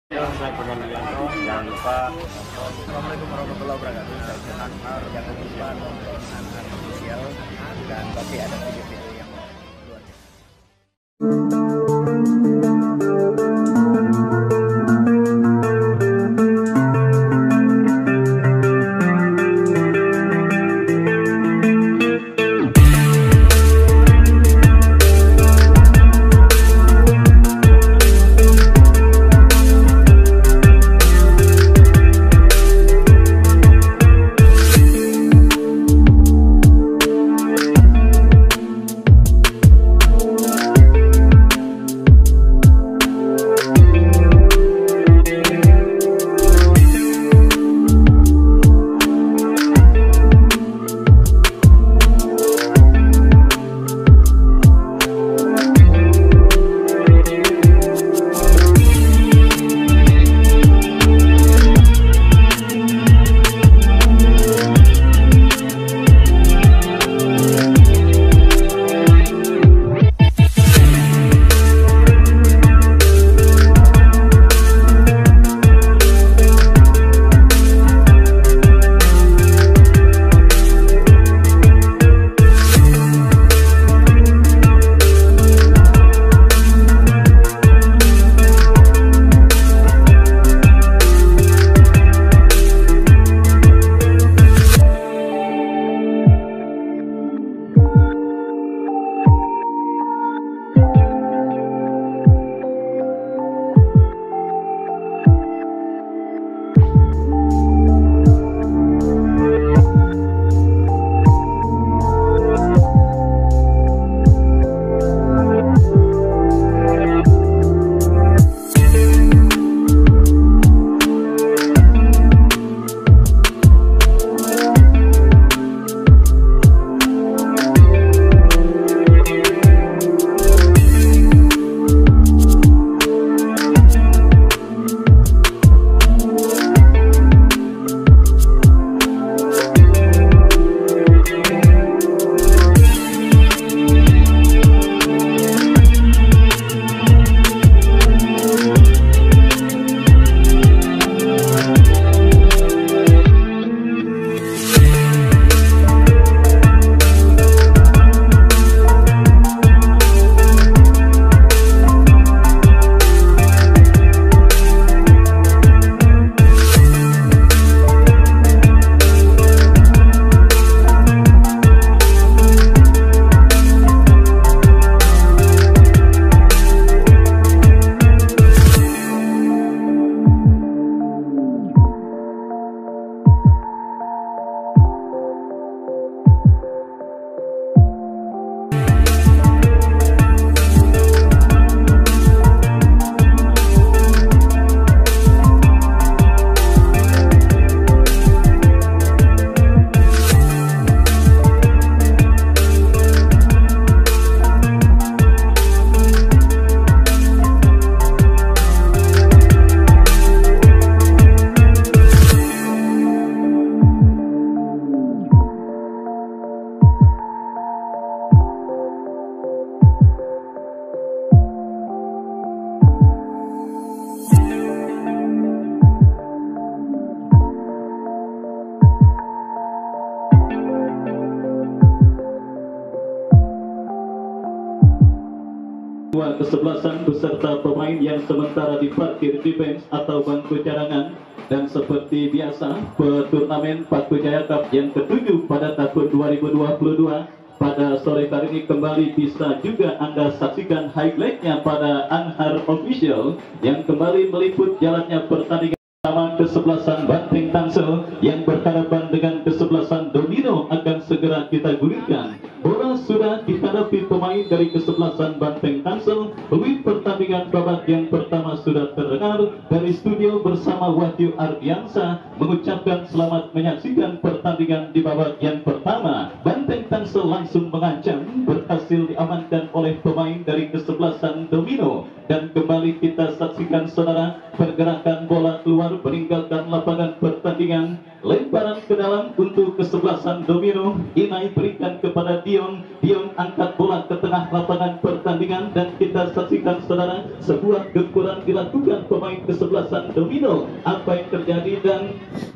Saya Purnomo Yulianto. Jangan lupa Assalamualaikum warahmatullahi wabarakatuh. Saya Firman Mar. Jangan lupa nonton Anhar Official dan pasti ada video-video yang luar biasa. Kesebelasan beserta pemain yang sementara diparkir di bench atau bangku cadangan. Dan seperti biasa, turnamen Paku Jaya Cup yang ke-7 pada tahun 2022 pada sore hari ini kembali bisa juga Anda saksikan highlightnya pada Anhar Official yang kembali meliput jalannya pertandingan sama kesebelasan Banteng Tangsel yang berhadapan dengan kesebelasan Domino akan segera kita gulirkan. Bola sudah dihadapi pemain dari kesebelasan Banteng Tangsel. Peluit pertandingan babak yang pertama sudah terdengar dari studio bersama Wahyu Ardiansa mengucapkan selamat menyaksikan pertandingan di babak yang pertama. Banteng Tangsel langsung mengancam, berhasil diamankan oleh pemain dari kesebelasan Domino. Dan kembali kita saksikan saudara pergerakan bola keluar meninggalkan lapangan pertandingan. Lemparan ke dalam untuk kesebelasan Domino. Inai berikan kepada Dion. Dion angkat bola ke tengah lapangan pertandingan dan kita saksikan saudara sebuah gempuran dilakukan pemain kesebelasan Domino. Apa yang terjadi dan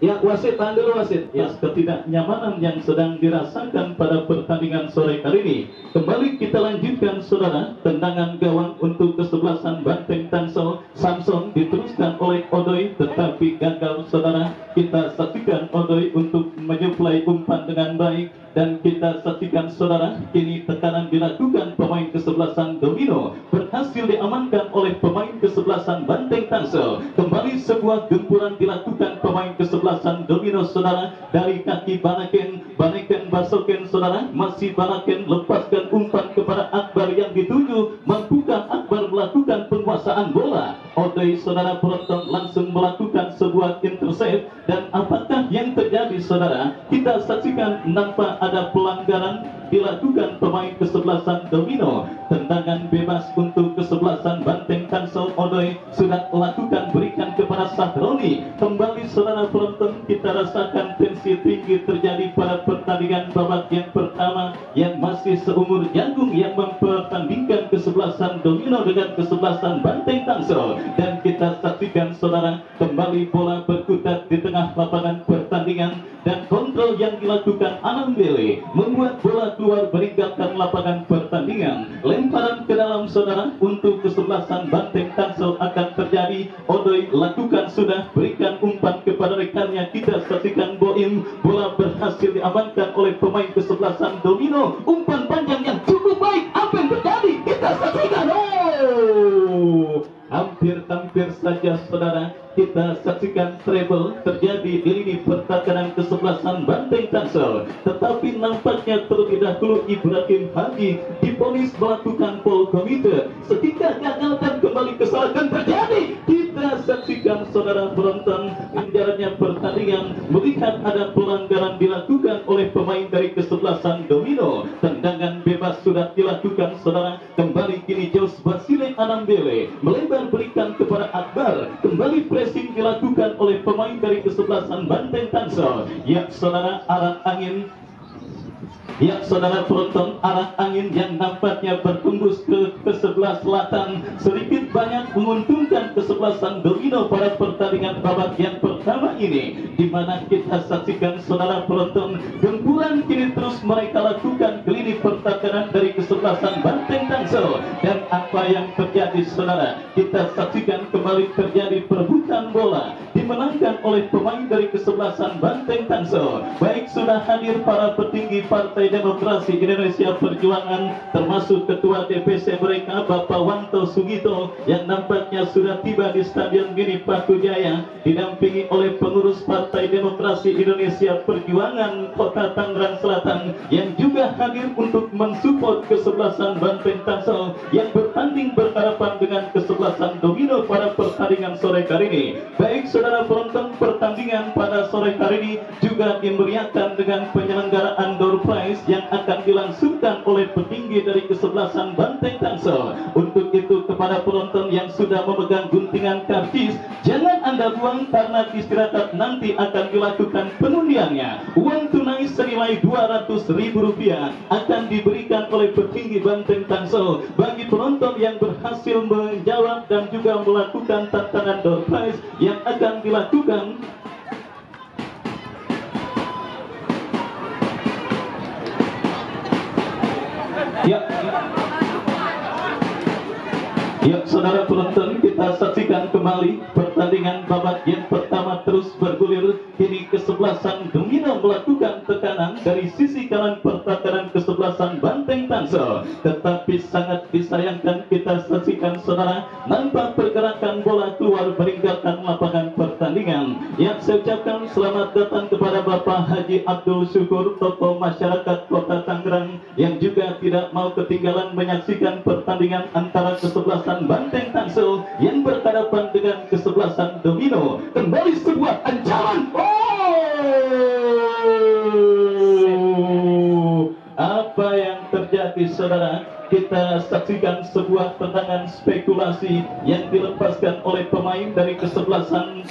ya wasit, tahan dulu wasit. Ya, ketidaknyamanan yang sedang dirasakan pada pertandingan sore kali ini. Kembali kita lanjutkan saudara, tendangan gawang untuk kesebelasan Banteng Tangsel Samson diteruskan oleh Odoy tetapi gagal saudara. Kita saksikan Odoy untuk menyuplai umpan dengan baik dan kita saksikan saudara kini tekanan dilakukan pemain kesebelasan Domino berhasil diamankan oleh pemain kesebelasan Banteng Tangsel. Kembali sebuah gempuran dilakukan pemain kesebelasan Domino saudara dari kaki Baneken basoken saudara, masih Baneken lepaskan umpan kepada Akbar yang dituju, mampukah Akbar melakukan penguasaan bola? Odoy saudara penonton langsung melakukan sebuah intercept dan apakah yang terjadi saudara? Kita saksikan nampak ada pelanggaran dilakukan pemain kesebelasan Domino. Tendangan bebas untuk kesebelasan Banteng Tangsel. Odoy sudah lakukan berikan kepada Sahroni. Kembali saudara penonton kita rasakan tensi tinggi terjadi pada pertandingan babak yang pertama yang masih seumur jagung yang mempertandingkan kesebelasan Domino dengan kesebelasan Banteng Tangsel. Dan kita saksikan saudara kembali bola berkutat di tengah lapangan pertandingan dan kontrol yang dilakukan Anang Bele membuat bola keluar meninggalkan lapangan pertandingan. Lemparan ke dalam saudara untuk kesebelasan Banteng Tangsel akan terjadi. Odoy lakukan sudah berikan umpan kepada rekannya. Kita saksikan Boim, bola berhasil diamankan oleh pemain kesebelasan Domino. Umpan panjang yang cukup baik. Apa yang terjadi? Kita saksikan. Hampir saja saudara kita saksikan treble terjadi di lini pertahanan kesebelasan Banteng Tangsel, tetapi nampaknya terlebih dahulu Ibrahim Haji diponis melakukan foul komite sehingga gagal dan kembali kesalahan terjadi. Kita saksikan saudara penonton jalannya pertandingan melihat ada pelanggaran dilakukan oleh pemain dari kesebelasan Domino. Tendangan bebas sudah dilakukan saudara. Kembali kini Jos Basile Anambele melebar berikan kepada Akbar. Kembali pressing dilakukan oleh pemain dari kesebelasan Banteng Tangsel. Ya saudara, arah angin. Ya saudara penonton, arah angin yang nampaknya bertembus ke sebelah selatan sedikit banyak menguntungkan kesebelasan Domino pada pertandingan babak yang pertama ini, di mana kita saksikan saudara penonton gempuran kini terus mereka lakukan ke lini pertahanan dari kesebelasan Banteng Tangsel. Dan apa yang terjadi saudara? Kita saksikan kembali terjadi perebutan bola dimenangkan oleh pemain dari kesebelasan Banteng Tangsel. Baik sudah hadir para petinggi Partai Demokrasi Indonesia Perjuangan termasuk Ketua DPC mereka Bapak Wanto Sugito yang nampaknya sudah tiba di Stadion Gini Pakujaya didampingi oleh pengurus Partai Demokrasi Indonesia Perjuangan Kota Tangerang Selatan yang juga hadir untuk mensupport kesebelasan Banteng Tangsel yang bertanding berhadapan dengan kesebelasan Domino pada pertandingan sore kali ini. Baik saudara penonton, pertandingan pada sore kali ini juga dimeriahkan dengan penyelenggaraan door prize yang akan dilangsungkan oleh petinggi dari kesebelasan Banteng Tangsel. Untuk itu kepada penonton yang sudah memegang guntingan karcis, jangan Anda buang karena istirahat nanti akan dilakukan penundiannya. Uang tunai senilai Rp200.000 akan diberikan oleh petinggi Banteng Tangsel bagi penonton yang berhasil menjawab dan juga melakukan tantangan door prize yang akan dilakukan. Ya, saudara penonton, kita saksikan kembali pertandingan babak yang pertama terus bergulir. Kini kesebelasan Domino melakukan tekanan dari sisi kanan pertahanan kesebelasan Banteng Tangsel. Tetapi sangat disayangkan kita saksikan saudara, nampak pergerakan bola keluar meninggalkan lapangan pertandingan. Yang saya ucapkan selamat datang kepada Bapak Haji Abdul Syukur, tokoh masyarakat Kota Tangerang yang juga tidak mau ketinggalan menyaksikan pertandingan antara kesebelasan Banteng Tangsel yang berhadapan dengan kesebelasan Domino. Kembali sebuah ancaman. Apa yang terjadi saudara? kita saksikan sebuah tendangan spekulasi yang dilepaskan oleh pemain dari kesebelasan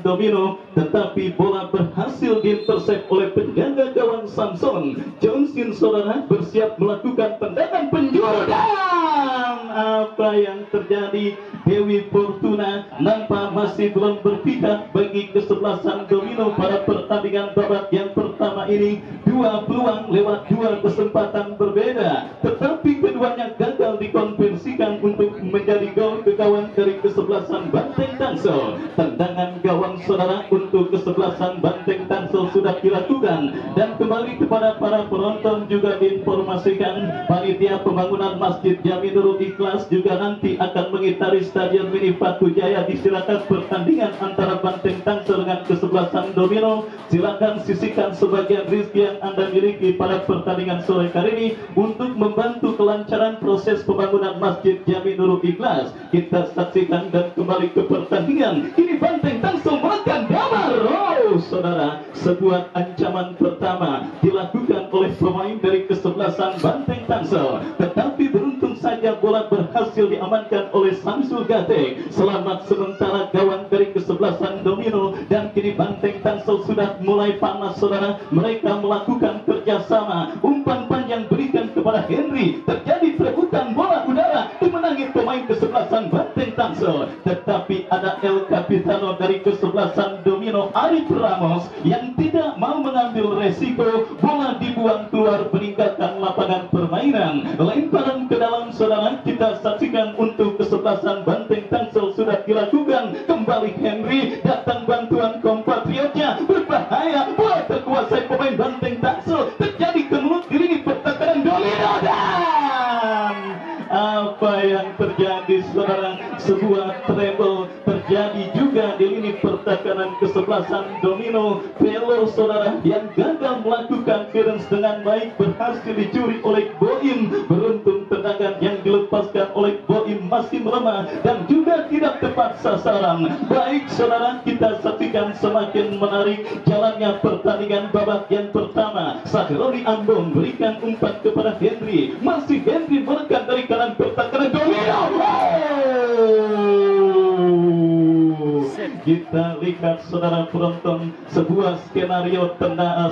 Domino, tetapi bola berhasil diintersep oleh penjaga gawang Samson Johnson. Saudara bersiap melakukan tendangan penjuru, dan apa yang terjadi? Dewi Fortuna nampak masih belum berpihak bagi kesebelasan Domino pada pertandingan babak yang pertama ini. Dua peluang lewat dua kesempatan berbeda, tetapi keduanya gagal dikonversikan untuk menjadi gol ke gawang dari kesebelasan Banteng Tangsel. Tendangan gawang saudara untuk kesebelasan Banteng Tangsel sudah dilakukan, dan kembali kepada para penonton juga diinformasikan panitia pembangunan Masjid Jami Nurul Ikhlas juga nanti akan mengitari Stadion Mini Paku Jaya. Silakan pertandingan antara Banteng Tangsel dengan kesebelasan Domino. Silakan sisihkan sebagian rezeki yang Anda miliki pada pertandingan sore kali ini untuk membantu kelancaran proses pembangunan Masjid Jami Nurul Ikhlas. Kita saksikan dan kembali ke pertandingan. Kini Banteng Tangsel menekan damar. Oh saudara, sebuah ancaman pertama dilakukan oleh pemain dari kesebelasan Banteng Tangsel, tetapi beruntung saja bola berhasil diamankan oleh Samsul Gate. Selamat sementara gawang dari kesebelasan Domino, dan kini Banteng Tangsel sudah mulai panas saudara. Mereka melakukan kerjasama, umpan panjang berikan kepada Henry, terjadi perebutan bola udara dimenangi pemain kesebelasan Banteng Tangsel, tetapi ada El Capitano dari kesebelasan Domino, Arif Ramos, yang tidak mau mengambil resiko. Bola dibuang keluar meninggalkan lapangan permainan. Lemparan ke dalam saudara kita saksikan untuk kesebelasan Banteng Tangsel sudah dilakukan. Kembali Henry, datang bantuan kompatriotnya, berbahaya, bola terkuasai pemain Banteng Tangsel, terjadi kemelut di lini pertahanan Domino, dan apa yang terjadi saudara? Sebuah treble terjadi juga di lini pertahanan kesebelasan Domino. Velo saudara yang gagal melakukan clearance dengan baik berhasil dicuri oleh Boim. Beruntung tendangan yang dilepaskan oleh Boim masih melemah dan juga tidak tepat sasaran. Baik saudara, kita saksikan semakin menarik jalannya pertandingan babak yang pertama. Sahroni Ambon berikan umpan kepada Henry, masih Henry menekan dari kanan pertahanan Domino. Kita lihat saudara penonton, sebuah skenario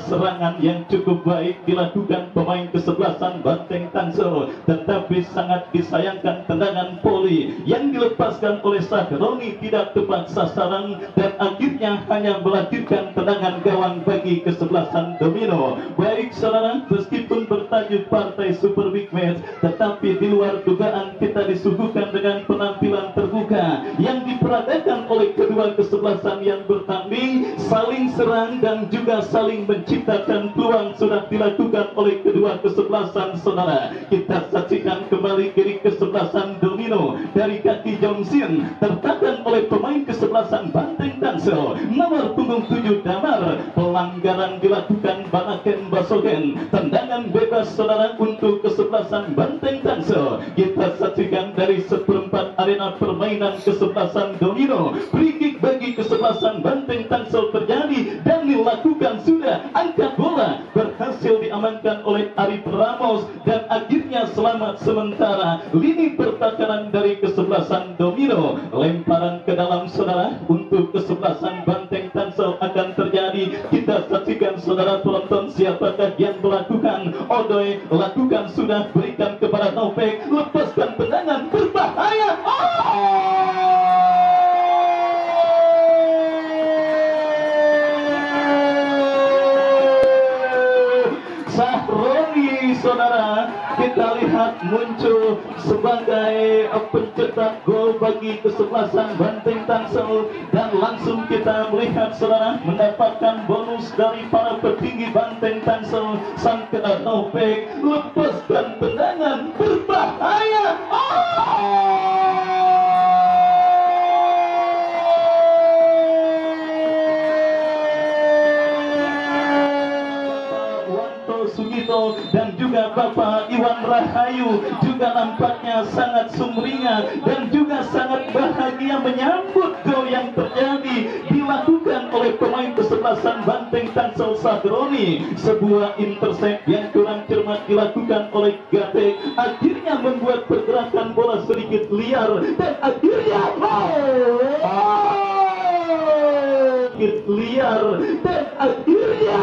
serangan yang cukup baik dilakukan pemain kesebelasan Banteng Tangsel, tetapi sangat disayangkan tendangan poli yang dilepaskan oleh Sahroni tidak tepat sasaran, dan akhirnya hanya melahirkan tendangan gawang bagi kesebelasan Domino. Baik saudara, meskipun bertajuk partai Super Big Match, tetapi di luar dugaan kita disuguhkan dengan penampilan terbuka yang diperagakan oleh kedua kesebelasan yang bertanding. Saling serang dan juga saling menciptakan peluang sudah dilakukan oleh kedua kesebelasan saudara. Kita saksikan kembali kiri kesebelasan Domino dari kaki Johnson tertahan oleh pemain kesebelasan Banteng Tangsel, nomor punggung 7 Damar. Pelanggaran dilakukan Banaken Basogen, tendangan bebas saudara untuk kesebelasan Banteng Tangsel. Kita saksikan dari seperempat arena permainan kesebelasan Domino. Free kick bagi kesebelasan Banteng Tangsel terjadi dan dilakukan sudah. Angkat bola berhasil diamankan oleh Arif Ramos, dan akhirnya selamat sementara lini pertahanan dari kesebelasan Domino. Lemparan ke dalam saudara untuk kesebelasan Banteng Tangsel akan terjadi. Kita saksikan saudara penonton siapakah yang melakukan. Odoy lakukan sudah, berikan kepada Taufik, lepaskan tendangan berbahaya. Sahroni saudara, kita lihat muncul sebagai pencetak gol bagi kesebelasan Banteng Tangsel, dan langsung kita melihat saudara mendapatkan bonus dari para petinggi Banteng Tangsel. Sang kena Taufik lepaskan tendangan berbahaya. Sugito dan juga Bapak Iwan Rahayu juga nampaknya sangat sumringah dan juga sangat bahagia menyambut gol yang terjadi dilakukan oleh pemain kesebelasan Banteng Tangsel Sahroni. Sebuah intercept yang kurang cermat dilakukan oleh Gatek akhirnya membuat pergerakan bola sedikit liar dan akhirnya liar dan akhirnya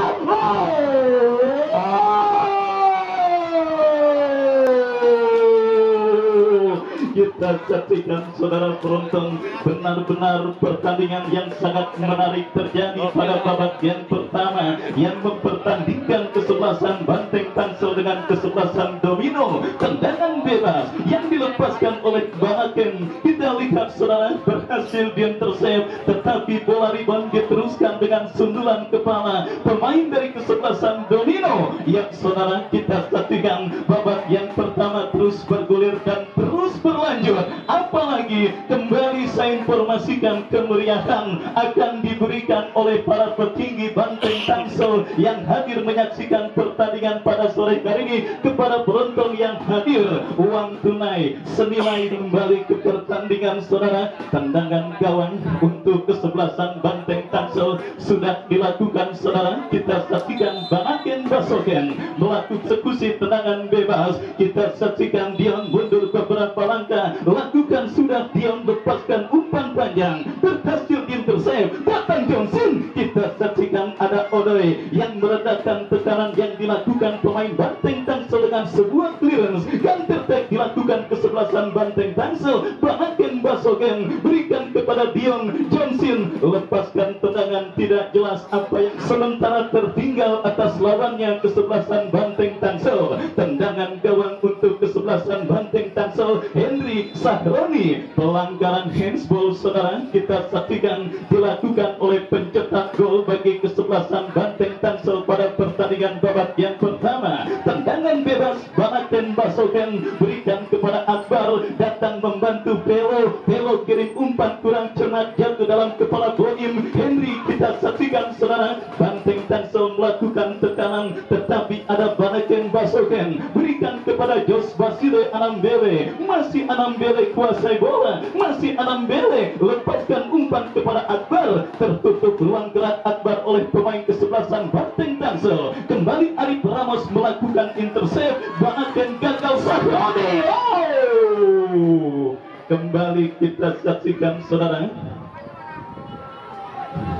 kita saksikan saudara penonton, benar-benar pertandingan yang sangat menarik terjadi pada babak yang pertama yang mempertandingkan kesebelasan Banteng Tangsel dengan kesebelasan Domino. Tendangan bebas yang dilepaskan oleh Banaken, kita lihat saudara berhasil diintercept, tetapi bola rebound diteruskan dengan sundulan kepala pemain dari kesebelasan Domino yang saudara kita saksikan babak yang pertama terus bergulir dan terus berlanjut. Apalagi kembali saya informasikan kemeriahan akan diberikan oleh para petinggi Banteng Tangsel yang hadir menyaksikan pertandingan pada sore hari ini. Kepada penonton yang hadir, uang tunai senilai kembali ke pertandingan saudara. Tendangan gawang untuk kesebelasan Banteng Tangsel sudah dilakukan saudara. Kita saksikan Banaken Basoken melakukan eksekusi tendangan bebas. Kita saksikan Dion mundur beberapa langkah, lakukan sudah Dion lepaskan umpan panjang, berhasil diintercept Datang Johnson. Kita saksikan ada Odoy yang meredakan tekanan yang dilakukan pemain Banteng Tangsel dengan sebuah clearance. Counter attack dilakukan kesebelasan Banteng Tangsel. Banaken Basoken berikan kepada Dion Johnson, lepaskan tendangan tidak jelas apa yang sementara tertinggal atas lawannya kesebelasan Banteng Tangsel. Tendangan gawang untuk kesebelasan Banteng Tangsel Henry Sahroni. Pelanggaran handsball saudara kita saksikan dilakukan oleh pencetak gol bagi kesebelasan Banteng Tangsel pada pertandingan babak yang pertama. Tendangan bebas Banaken Basoken berikan kepada Akbar, datang membantu Pelo. Pelo kirim umpan kurang cermat jatuh dalam kepala Boim Henry. Kita saksikan saudara Banteng Tangsel melakukan tekanan, tetapi ada Banaken Basoken berikan kepada Jos Basile Anambele. Masih Anambele kuasai bola, masih Anambele lepaskan umpan kepada Akbar. Tertutup ruang gerak Akbar oleh pemain kesebelasan Banteng Tangsel. Kembali Arif Ramos melakukan intercept. Banaken gagal Sahroni. Kembali kita saksikan saudara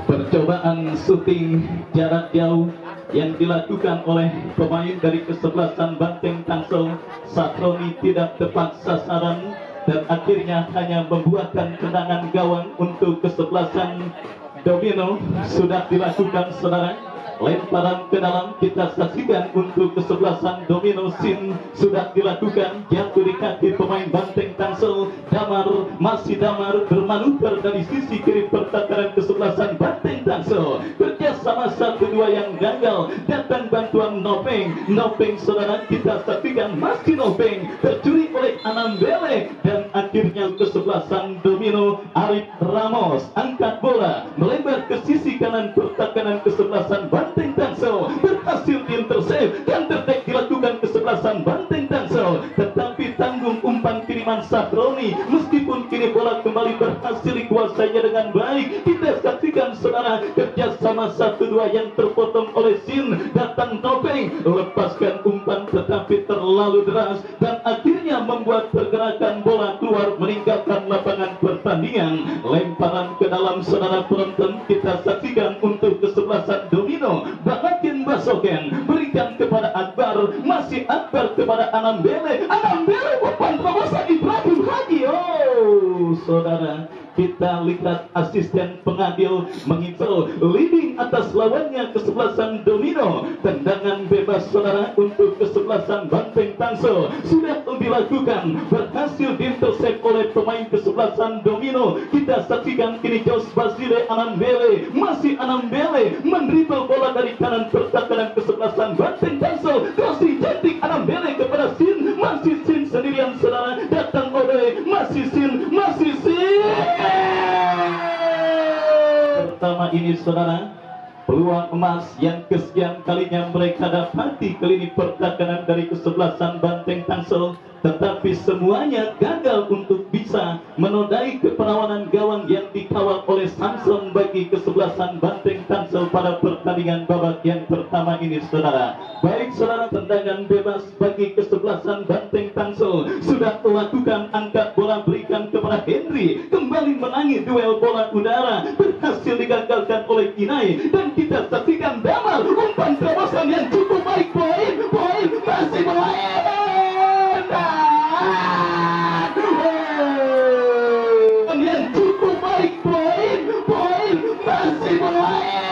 percobaan syuting jarak jauh yang dilakukan oleh pemain dari kesebelasan Banteng Tangsel. Sahroni tidak tepat sasaran dan akhirnya hanya membuahkan tendangan gawang untuk kesebelasan Domino. Sudah dilakukan saudara. Lemparan ke dalam kita saksikan untuk kesebelasan Domino. Sin sudah dilakukan, jatuh di kaki pemain Banteng Tangsel. Damar, masih Damar bermanuver dari sisi kiri pertakaran kesebelasan Banteng Tangsel. Kerjasama 1-2 yang gagal, datang bantuan Nopeng. Nopeng saudara kita saksikan masih Nopeng tercuri oleh Anambele dan akhirnya kesebelasan Domino. Arif Ramos angkat bola melebar ke sisi kanan pertakaran kesebelasan Banteng Tangsel, berhasil diintercept dan tertek dilakukan kesebelasan Banteng Tangsel, tetapi tanggung umpan kiriman Sahroni. Meskipun kini bola kembali berhasil dikuasainya dengan baik. Kita saksikan saudara kerjasama 1-2 yang terpotong oleh Sin. Datang Nopeng lepaskan umpan tetapi terlalu deras dan akhirnya membuat pergerakan bola keluar meninggalkan lapangan pertandingan. Lemparan ke dalam saudara penonton kita saksikan untuk kesebelasan Domino. Banaken Basoken berikan kepada Akbar, masih Akbar kepada Anambele. Anambele umpan terobosan Ibrahim Haji. Saudara kita lihat asisten pengadil mengimbau leading atas lawannya kesebelasan Domino. Tendangan bebas saudara untuk kesebelasan Banteng Tangsel sudah dilakukan, berhasil diintercept oleh pemain kesebelasan Domino. Kita saksikan kini Jos Basile Anambele, masih Anambele mendribble bola dari kanan pertahanan kesebelasan Banteng Tangsel. Kasih cantik Anambele kepada Sin, masih Sin sendirian saudara. Datang oleh masih Sin, masih Sin. Pertama ini saudara peluang emas yang kesekian kalinya mereka dapati kali ini perdagangan dari kesebelasan Banteng Tangsel, tetapi semuanya gagal untuk bisa menodai keperawanan gawang yang dikawal oleh Samson bagi kesebelasan Banteng Tangsel pada pertandingan babak yang pertama ini, saudara. Baik saudara, tendangan bebas bagi kesebelasan Banteng Tangsel sudah melakukan, angkat bola berikan kepada Henry, kembali menangi duel bola udara, berhasil digagalkan oleh Inai, dan kita saksikan Damar, umpan terobosan yang cukup baik, poin masih bermain. Yang cukup baik, poin masih bermain.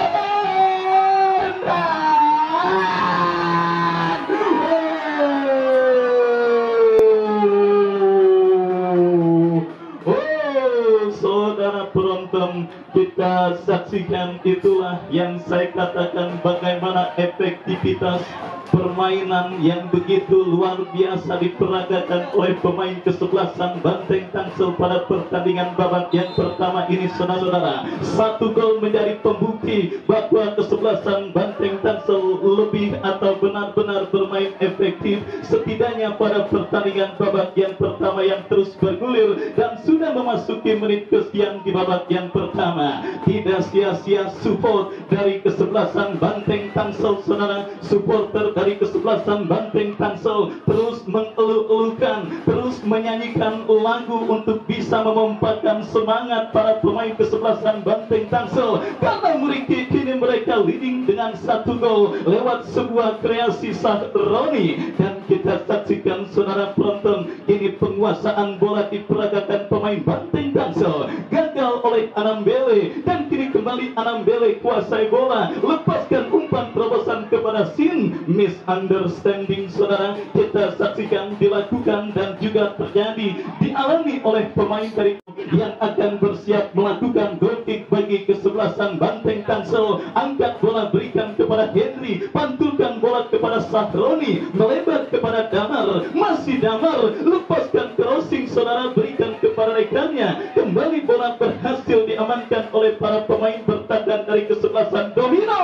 Saudara penonton, kita saksikan, itulah yang saya katakan bagaimana efektivitas permainan yang begitu luar biasa diperagakan oleh pemain kesebelasan Banteng Tangsel pada pertandingan babak yang pertama ini, saudara-saudara. Satu gol menjadi pembukti bahwa kesebelasan Banteng Tangsel lebih atau benar-benar bermain efektif, setidaknya pada pertandingan babak yang pertama yang terus bergulir dan sudah memasuki menit kesekian di babak yang pertama. Tidak sia-sia support dari kesebelasan Banteng Tangsel, saudara. Supporter dari kesebelasan Banteng Tangsel terus mengeluh-elukan, terus menyanyikan lagu untuk bisa memompahkan semangat para pemain kesebelasan Banteng Tangsel, karena kini mereka leading dengan 1 gol lewat sebuah kreasi Sahroni. Dan kita saksikan, saudara penonton, ini penguasaan bola diperagakan pemain Banteng Tangsel, gagal oleh Anambele, dan kini kembali Anambele kuasai bola, lepaskan umpan terobosan kepada Sin. Misunderstanding, saudara, kita saksikan dilakukan dan juga terjadi dialami oleh pemain dari yang akan bersiap melakukan goal kick bagi kesebelasan Banteng Tangsel. Angkat bola berikan kepada Henry, pantulkan bola kepada Sahroni, melebar kepada Damar, masih Damar, lepaskan crossing, saudara, berikan kepada rekannya, kembali bola berhasil diamankan oleh para pemain bertahan dari kesebelasan Domino,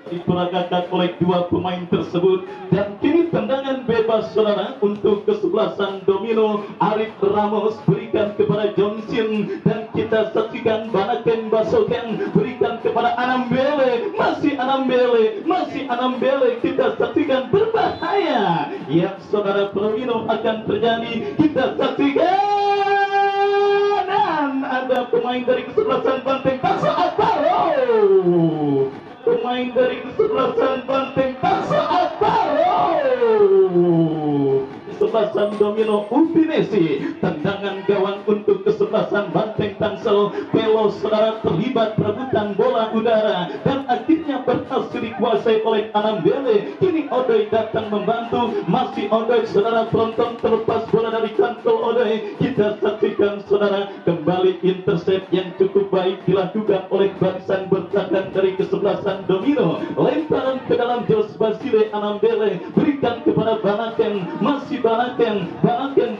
diperagakan oleh dua pemain tersebut. Dan kini tendangan bebas, saudara, untuk kesebelasan Domino. Arif Ramos berikan kepada Johnson, dan kita saksikan Banaken Basoken berikan kepada Anambele, masih Anambele, kita saksikan berbahaya yang, saudara, Domino akan terjadi. Kita saksikan, dan ada pemain dari kesebelasan Banteng Tangsel, pemain dari kesebelasan Banteng Tangsel kesebelasan Domino Udinese. Tendangan gawang untuk kesebelasan Banteng Tangsel. Pelo, saudara, terlibat perebutan bola udara dan akhirnya berhasil dikuasai oleh Anambele. Kini Odoi datang membantu, masih Odoi, saudara penonton, terlepas bola dari kantong Odoi. Kita saksikan, saudara, kembali intercept yang cukup baik dilakukan oleh barisan bertahan dari kesebelasan Domino. Lemparan ke dalam Jos Basile, Anambele berikan kepada Banaken, masih Banaken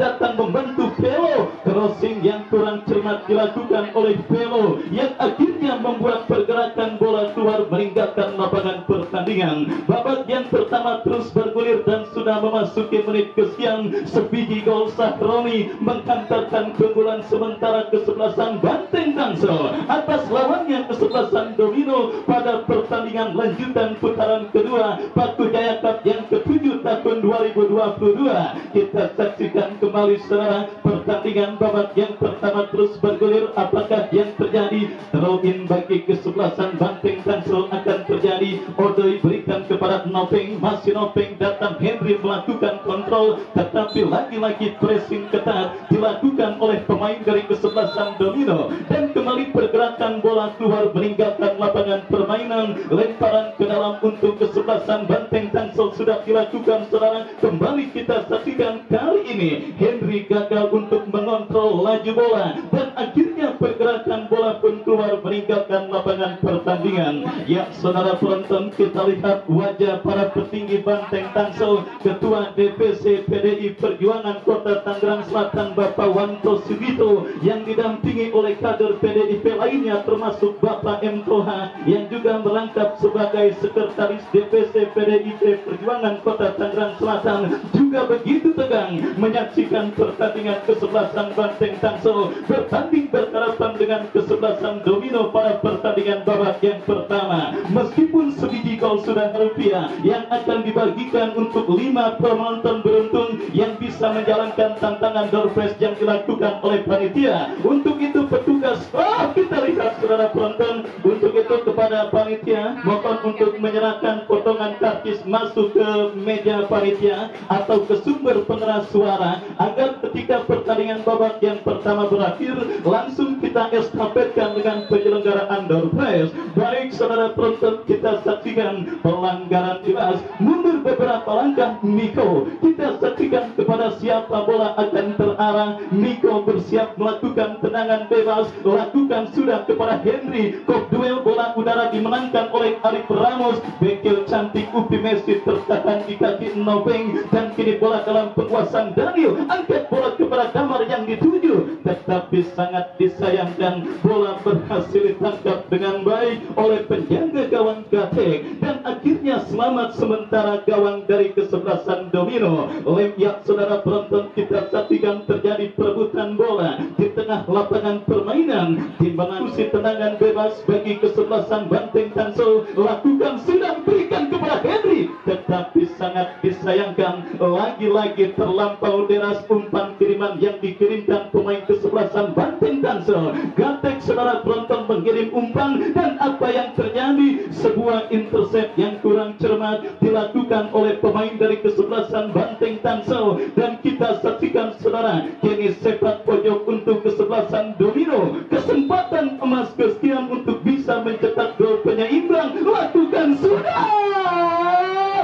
datang membantu Pelo. Crossing yang kurang cermat dilakukan oleh Pelo yang akhirnya membuat pergerakan bola keluar meninggalkan lapangan pertandingan. Babak yang pertama terus bergulir dan sudah memasuki menit kesekian. Sebiji gol Sahroni menghantarkan keunggulan sementara kesebelasan Banteng Tangsel atas lawannya kesebelasan Domino pada pertandingan lanjutan putaran kedua Paku Jaya Cup yang ke-7 tahun 2022. Kita saksikan kembali, saudara, pertandingan babak yang pertama terus bergulir. Apakah yang terjadi? Throw in bagi kesebelasan Banteng Tangsel akan terjadi. Odoi berikan kepada Nopeng, masih Nopeng datang, Henry melakukan kontrol, tetapi lagi-lagi pressing ketat dilakukan oleh pemain dari kesebelasan Domino, dan kembali pergerakan bola keluar meninggalkan lapangan permainan. Lemparan ke dalam untuk kesebelasan Banteng Tangsel sudah dilakukan, saudara. Kembali kita saksikan, kali ini Henry gagal untuk untuk mengontrol laju bola, dan akhirnya pergerakan bola pun keluar meninggalkan lapangan pertandingan. Ya saudara penonton, kita lihat wajah para petinggi Banteng Tangsel, Ketua DPC PDI Perjuangan Kota Tangerang Selatan Bapak Wanto Sugito, yang didampingi oleh kader PDIP lainnya termasuk Bapak M. Toha yang juga merangkap sebagai Sekretaris DPC PDIP Perjuangan Kota Tangerang Selatan, juga begitu tegang menyaksikan pertandingan kesebelasan Banteng Tangsel bertanding berhadapan dengan kesebelasan domino pada pertandingan babak yang pertama. Meskipun sebiji gol sudah rupiah yang akan dibagikan untuk 5 penonton beruntung yang bisa menjalankan tantangan door prize yang dilakukan oleh panitia. Untuk itu petugas, kita lihat saudara penonton, untuk itu kepada panitia mohon untuk menyerahkan potongan karcis masuk ke meja panitia atau ke sumber pengeras suara, agar ketika pertandingan babak yang pertama berakhir langsung kita estafetkan dengan penyelenggaraan door prize. Baik saudara penonton, kita saksikan pelanggaran jelas, mundur beberapa langkah Miko, kita saksikan kepada siapa bola akan terarah. Miko bersiap melakukan tendangan bebas, lakukan sudah kepada Henry. Kop duel bola udara dimenangkan oleh Arif Ramos, bekil cantik Upi Messi tertahan di kaki Nopeng, dan kini bola dalam penguasaan Daniel, angkat bola kepada Damar yang dituju, tetapi sangat disayangkan bola berhasil ditangkap dengan baik oleh penjaga gawang Gatek, dan akhirnya selamat sementara gawang dari kesebelasan domino. Ya saudara penonton, kita saksikan terjadi perebutan bola di tengah lapangan permainan. Timbangan usi tendangan bebas bagi kesebelasan Banteng Tangsel lakukan sudah berikan kepada Henry, tetapi sangat disayangkan lagi-lagi terlampau deras umpan kiriman yang dikirimkan pemain kesebelasan Banteng Tangsel. Gatek saudara penonton mengirim umpan, dan apa yang terjadi? Sebuah intercept yang kurang cermat dilakukan oleh pemain dari kesebelasan Banteng Tangsel, dan kita saksikan saudara, kini sepak pojok untuk kesebelasan domino. Kesempatan emas kesekian untuk bisa mencetak gol penyeimbang, lakukan sudah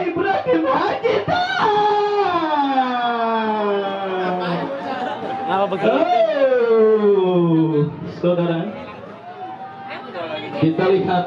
Ibrahim Hajita. Apa begitu? Saudara, kita lihat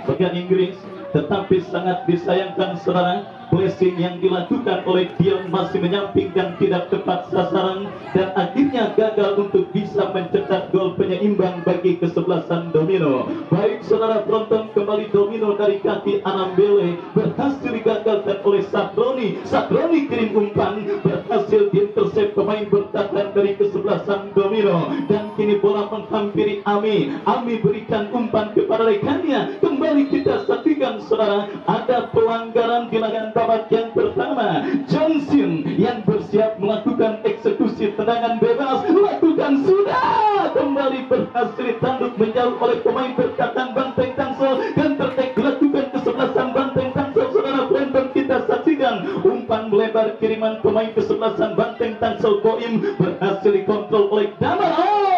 bagian Inggris, tetapi sangat disayangkan saudara, blessing yang dilakukan oleh Dion masih menyamping dan tidak tepat sasaran, dan akhirnya gagal untuk bisa mencetak gol penyeimbang bagi kesebelasan domino. Baik saudara penonton, kembali domino dari kaki Anambele berhasil digagalkan oleh Sakroni. Sakroni kirim umpan, berhasil diintersep pemain bertahan dari kesebelasan domino, dan kini bola menghampiri Ami. Ami berikan umpan kepada rekannya. Kembali kita saksikan saudara, ada pelanggaran di lapangan babak yang pertama. Johnson yang bersiap melakukan eksekusi tendangan bebas, lakukan sudah, kembali berhasil ditanduk menjauh oleh pemain bertahan Banteng Tangsel, dan tertek dilakukan kesebelasan Banteng Tangsel. Saudara penonton, kita saksikan umpan melebar kiriman pemain kesebelasan Banteng Tangsel. Boim berhasil dikontrol oleh Damar.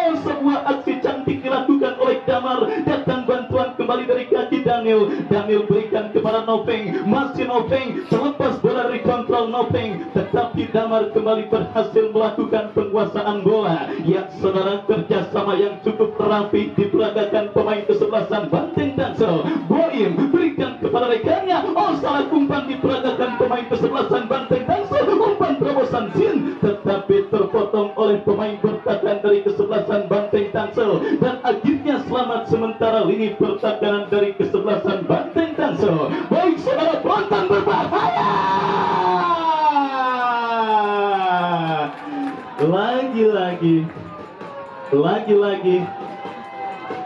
Sebuah aksi cantik dilakukan oleh Damar, datang bantuan kembali dari kaki Daniel. Daniel berikan kepada Nopeng, masih Nopeng, selepas bola dikontrol Nopeng, tetapi Damar kembali berhasil melakukan penguasaan bola. Ya saudara, kerjasama yang cukup rapi diperagakan pemain kesebelasan Banteng Tangsel. Boim berikan kepada rekannya, salah umpan diperagakan pemain kesebelasan Banteng Tangsel, umpan terobosan Sin, tetapi terpotong oleh pemain bertahan dari kesebelasan Banteng Tangsel, dan akhirnya selamat sementara lini pertahanan dari kesebelasan Banteng Tangsel. Baik saudara penonton, berbahaya. Lagi-lagi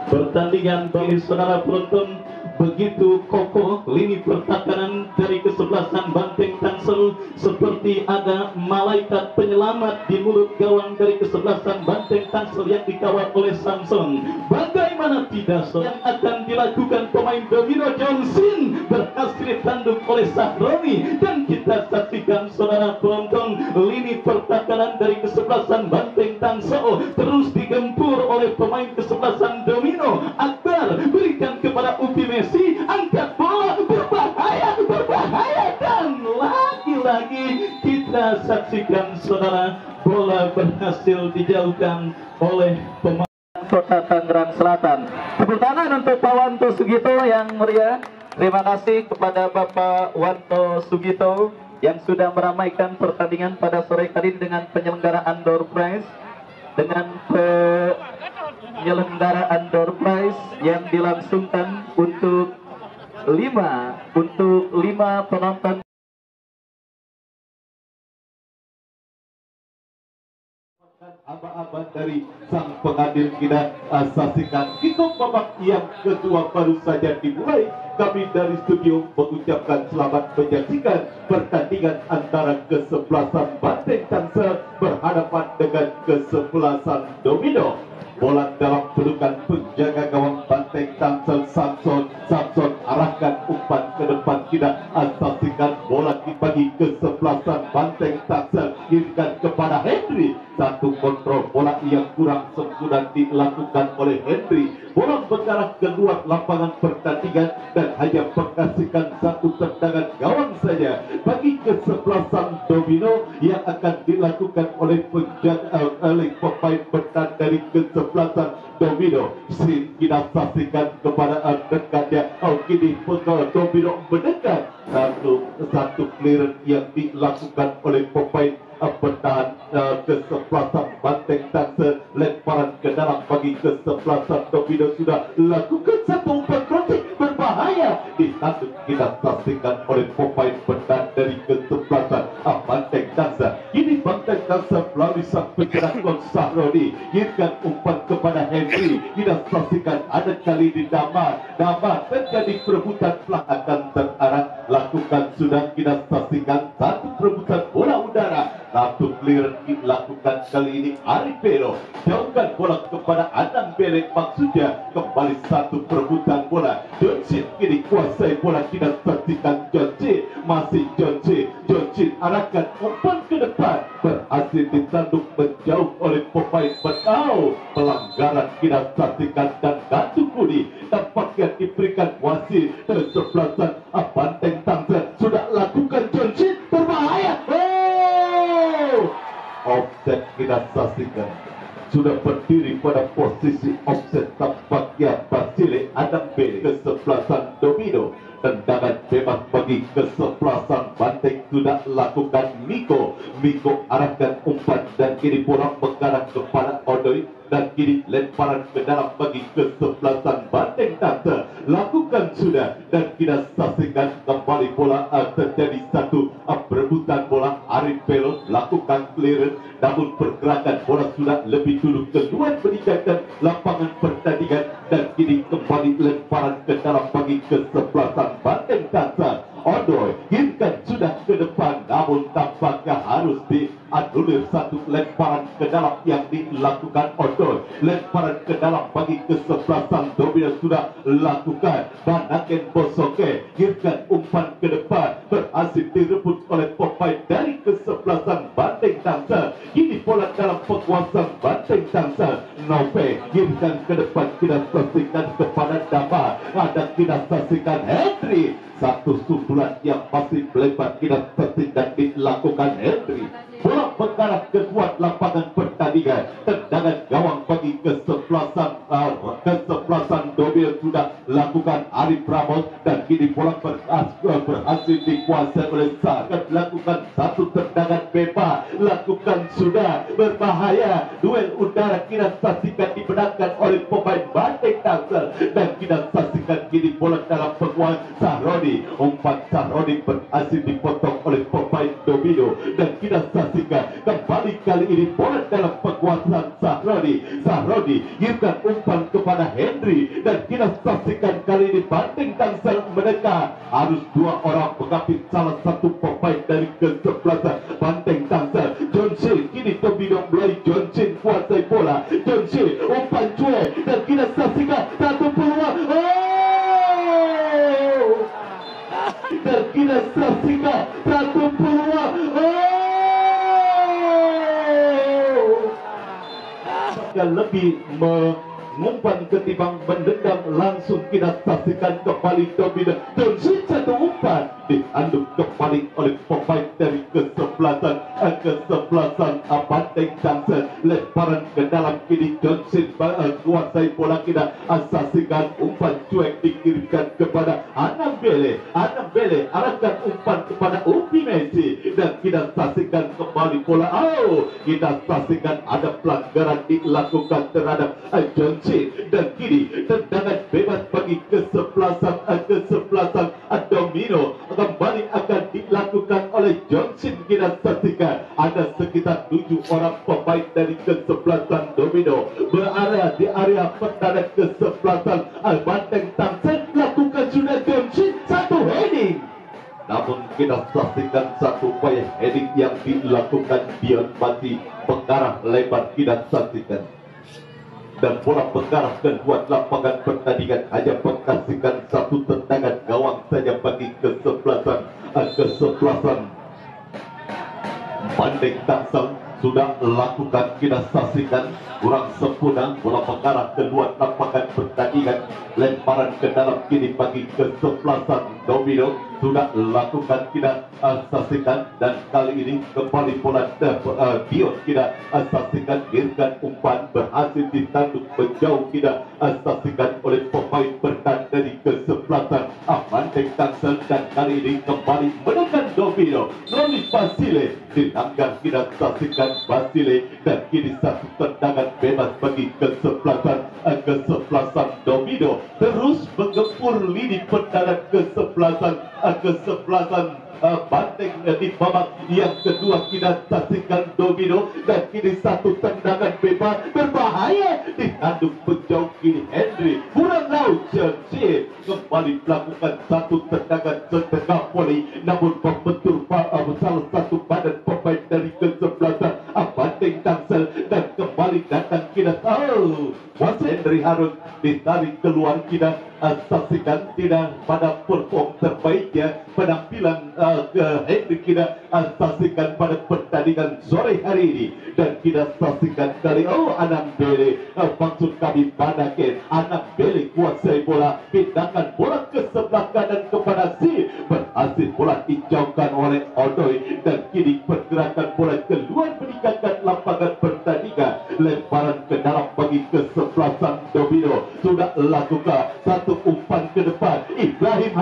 pertandingan bagi saudara penonton begitu kokoh. Lini pertahanan dari kesebelasan Banteng Tangsel seperti ada malaikat penyelamat di mulut gawang dari kesebelasan Banteng Tangsel yang dikawal oleh Samson. Bagaimana tidak, yang akan dilakukan pemain domino Johnson berhasil ditanduk oleh Sahroni, dan kita saksikan saudara penonton, lini pertahanan dari kesebelasan Banteng Tangsel terus digempur oleh pemain kesebelasan domino. Akbar berikan kepada Upi Messi, angkat bola, berbahaya, dan lagi-lagi kita saksikan saudara, bola berhasil berhasil dijauhkan oleh pemain Kota Tangerang Selatan. Tepuk tangan untuk Pak Wanto Sugito yang meriah. Terima kasih kepada Bapak Wanto Sugito yang sudah meramaikan pertandingan pada sore kali dengan penyelenggaraan door prize, dengan penyelenggaraan door prize yang dilangsungkan untuk lima penonton. Aba-aba dari sang pengadil kita saksikan kick-off babak yang kedua baru saja dimulai. Kami dari studio mengucapkan selamat menyaksikan pertandingan antara kesebelasan Banteng Tangsel berhadapan dengan kesebelasan Domino. Bola dalam pelukan penjaga gawang Banteng Tangsel Samson arahkan umpan ke depan, tidak saksikan bola bagi kesebelasan Banteng Tangsel, kirimkan kepada Henry. Satu kontrol bola yang kurang sempurna dilakukan oleh Henry. Bola mengarah keluar lapangan pertandingan dan hanya menghasilkan satu tendangan gawang saja bagi kesebelasan Domino yang akan dilakukan oleh pemain bertahan dari kesebelasan Domino. Kita saksikan kepada dekatnya. Kini Domino mendekat. Satu clearance yang dilakukan oleh pemain bertahan kesebelasan Banteng Tangsel. Lemparan ke dalam bagi kesebelasan Domino, sudah lakukan satu umpan crossing berbahaya, ditanduk kita saksikan oleh pemain bertahan dari kesebelasan Banteng Tangsel. Ini Banteng Tangsel melalui sang penyerang Sahroni, kirimkan umpan kepada Henry. Kita saksikan ada kali di Damar terjadi perebutan pelan akan terarah, lakukan sudah kita saksikan satu perebutan bola udara. Satu clear dilakukan kali ini Arifero, jauhkan bola kepada Anang Belek, maksudnya kembali satu perebutan bola. Joncin kini kuasai bola, kita saksikan Joncin, masih Joncin arahkan umpan ke depan, berhasil ditanduk menjauh oleh pemain Betau. Pelanggaran kita saksikan dan kartu kuning tampaknya diberikan wasit. Kesebelasan Banteng Tangsel sudah lakukan Joncin berbahaya. Offset kita saksikan, sudah berdiri pada posisi offset tampaknya Basile Adam B. Kesebelasan Domino. Tendangan bebas bagi kesebelasan Banteng sudah lakukan Miko arahkan umpan dan kini bola mengarah kepada Odoy dan kini lemparan ke dalam bagi kesebelasan Banteng Tangsel. Lakukan sudah dan kita saksikan kembali bola terjadi satu perebutan bola. Arif Pelos lakukan clearance, namun pergerakan bola sudah lebih dulu keluar meninggalkan lapangan pertandingan dan kini kembali lemparan ke dalam bagi kesebelasan Banteng Tangsel. Odoy kirimkan sudah ke depan, namun tampaknya harus dianulir satu lemparan ke dalam yang dilakukan Odoy. Lemparan ke dalam bagi kesebelasan Domino sudah lakukan. Banaken Bosoke kirimkan umpan ke depan, berhasil direbut oleh pemain dari kesebelasan Banteng Tangsel. Ini bola dalam penguasaan Banteng Tangsel. Nove kirimkan ke depan, kita saksikan kepada Dama, ada kita saksikan Henry. Satu sundulan yang masih melebar kita saksikan dilakukan Henry. Bola mengarah ke luar lapangan pertandingan. Tendangan gawang bagi kesebelasan Domino sudah lakukan Arif Ramos dan kini bola berhasil dikuasai oleh Sar. Lakukan satu tendangan bebas, lakukan sudah berbahaya. Duel udara kita saksikan dimenangkan oleh pemain Banteng Tangsel dan kita saksikan kini bola dalam penguasaan Sahroni. Umpan Sahroni berhasil dipotong oleh pemain Domino dan kita saksikan kembali kali ini bola dalam penguasaan Sahroni kirimkan umpan kepada Henry dan kita saksikan kali ini Banteng Tangsel mendekat. Harus dua orang mengambil salah satu pemain dari kesebelasan Banteng Tangsel. Johnson kini Domino mulai Johnson kuasai bola. Johnson umpan cuek dan kita saksikan satu peluang. Dan kita saksikan satu peluang. Yang lebih mengumpan ketimbang mendendam, langsung kita saksikan kembali Domino. Johnson satu umpan diandung kembali oleh pemain dari kesebelasan Banteng Tangsel. Lemparan ke dalam kini Johnson kuasai bola kita, asasikan umpan cuek dikirimkan kepada Anam Bele arahkan umpan kepada Upi Messi dan kita saksikan kembali bola. Kita saksikan ada pelanggaran dilakukan terhadap Johnson dan kini tendangan bebas bagi kesebelasan Domino kembali akan dilakukan oleh Johnson. Kita saksikan ada sekitar 7 orang pemain dari kesebelasan Domino berada di area pertahanan kesebelasan Banteng Tangsel. Lakukan sudah Johnson satu heading, namun kita saksikan satu upaya heading yang dilakukan Dion Pati mengarah lebar. Kita saksikan dan bola mengarah ke luar lapangan pertandingan, hanya menghasilkan satu tendangan gawang saja bagi kesebelasan Banteng Tangsel. Sudah lakukan, kita saksikan kurang sempurna, bola mengarah ke luar lapangan pertandingan, lemparan ke dalam kini bagi kesebelasan Domino. Sudah lakukan, kita saksikan dan kali ini kembali bola Dion kita saksikan gerakan umpan berhasil ditanduk menjauh. Kita saksikan oleh pemain bertahan dari kesebelasan Banteng Tangsel dan kali ini kembali menekan Domino. Noni Basile dilanggar, kita saksikan Basile dan kini satu tendangan bebas bagi kesebelasan Domino. Terus menggempur lini pertahanan kesebelasan Banteng di babak yang kedua. Kita saksikan Domino dan kini satu tendangan bebas berbahaya ditanduk menjauh. Kini Henry kurang laut Chelsea kembali melakukan satu tendangan setengah voli, namun membentur salah satu badan pemain dari kesebelasan Banteng Tangsel dan kembali datang. Kita tahu Henry Harun ditarik keluar. Kita saksikan tidak pada perform terbaiknya penampilan Henry. Kita saksikan pada pertandingan sore hari ini dan kita saksikan kali Anam Bele, maksud kami Banaken. Anam Bele kuasai bola, pindahkan bola ke sebelah kanan kepada si, berhasil bola dijauhkan oleh Odoi dan kini pergerakan bola keluar meninggalkan lapangan pertandingan. Lemparan ke dalam bagi kesebelasan Domino. Sudah lakukan satu umpan ke depan, Ibrahim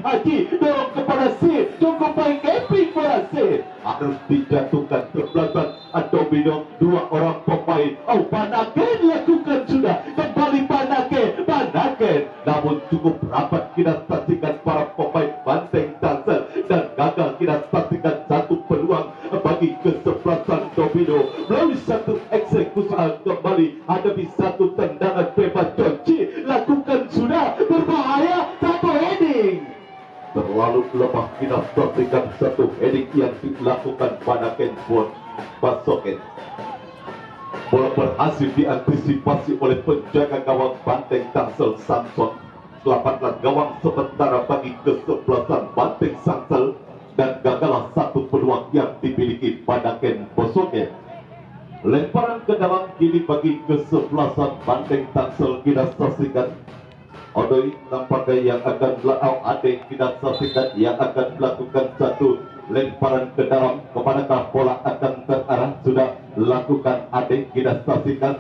Haji dorong kepada si, cukup baik camping bola si, harus dijatuhkan kesebelasan Domino. Dua orang pemain Banaken lakukan sudah kembali Banaken, namun cukup rapat. Kita saksikan para pemain Banteng Tangsel dan gagal. Kita saksikan satu peluang bagi kesebelasan Domino melalui satu eksekusi kembali hadapi satu tendangan bebas. Joci lakukan sudah berbahaya, satu heading terlalu lemah. Kita saksikan satu heading yang dilakukan Banaken buat Basoken. Bola berhasil diantisipasi oleh penjaga gawang Banteng Tangsel Samson. Selamatkan gawang sementara bagi kesebelasan Banteng Tangsel dan gagallah satu peluang yang dimiliki Banaken Basoken. Lemparan ke dalam kini bagi kesebelasan Banteng Tangsel. Kita saksikan Odoi nampaknya yang akan kita saksikan yang akan melakukan satu lemparan ke dalam. Kemanakah bola akan terarah? Sudah lakukan Ade. Kita saksikan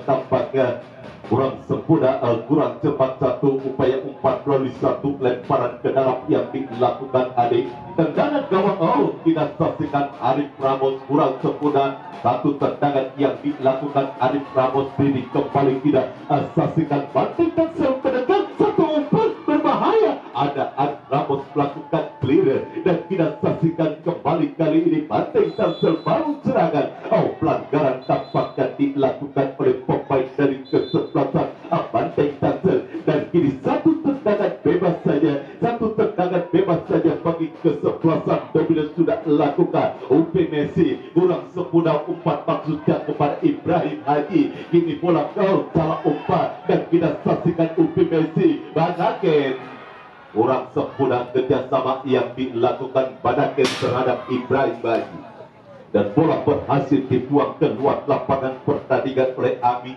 tampaknya kurang sempurna, kurang cepat satu upaya umpan melalui satu lemparan ke dalam yang dilakukan Ade. Tendangan gawang kita saksikan Arif Ramos kurang sempurna, satu tendangan yang dilakukan Arif Ramos ini kembali. Tidak saksikan Banteng Tangsel mendekat satu umpan berbahaya, ada Arif Ramos melakukan clear dan kita saksikan kembali kali ini Banteng Tangsel baru serangan. Pelanggaran tampaknya dilakukan oleh pemain dari kesebelasan Banteng Tangsel dan kini satu tendangan bebas saja bagi kesebelasan Domino. Sudah lakukan Upi Messi kurang sempurna umpan, maksudnya kepada Ibrahim Haji. Kini bola salah umpan dan kita saksikan Upi Messi Banaken kurang sempurna kerjasama yang dilakukan Banaken terhadap Ibrahim Haji dan bola berhasil dibuang keluar lapangan pertandingan oleh Ami.